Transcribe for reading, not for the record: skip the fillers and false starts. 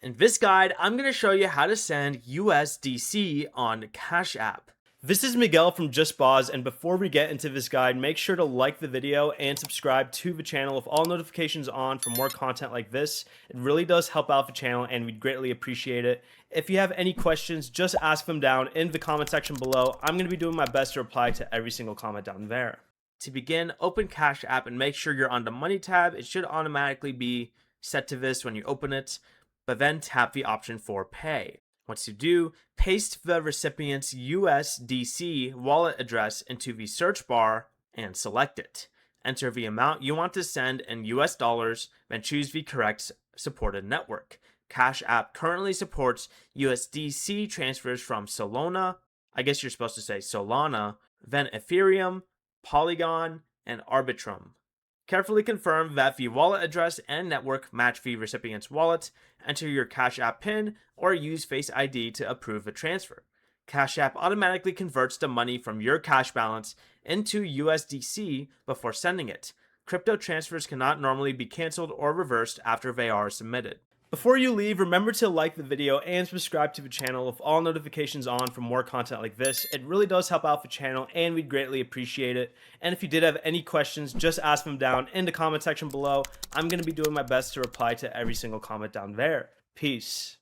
In this guide, I'm going to show you how to send USDC on Cash App. This is Miguel from Just Pause, and before we get into this guide, make sure to like the video and subscribe to the channel with all notifications on for more content like this. It really does help out the channel and we'd greatly appreciate it. If you have any questions, just ask them down in the comment section below. I'm going to be doing my best to reply to every single comment down there. To begin, open Cash App and make sure you're on the Money tab. It should automatically be set to this when you open it, but then tap the option for Pay. Once you do, paste the recipient's USDC wallet address into the search bar and select it. Enter the amount you want to send in US dollars, then choose the correct supported network. Cash App currently supports USDC transfers from Solana, then Ethereum, Polygon, and Arbitrum. Carefully confirm that the wallet address and network match the recipient's wallet. Enter your Cash App PIN or use Face ID to approve the transfer. Cash App automatically converts the money from your cash balance into USDC before sending it. Crypto transfers cannot normally be canceled or reversed after they are submitted. Before you leave, remember to like the video and subscribe to the channel with all notifications on for more content like this. It really does help out the channel and we'd greatly appreciate it. And if you did have any questions, just ask them down in the comment section below. I'm going to be doing my best to reply to every single comment down there. Peace.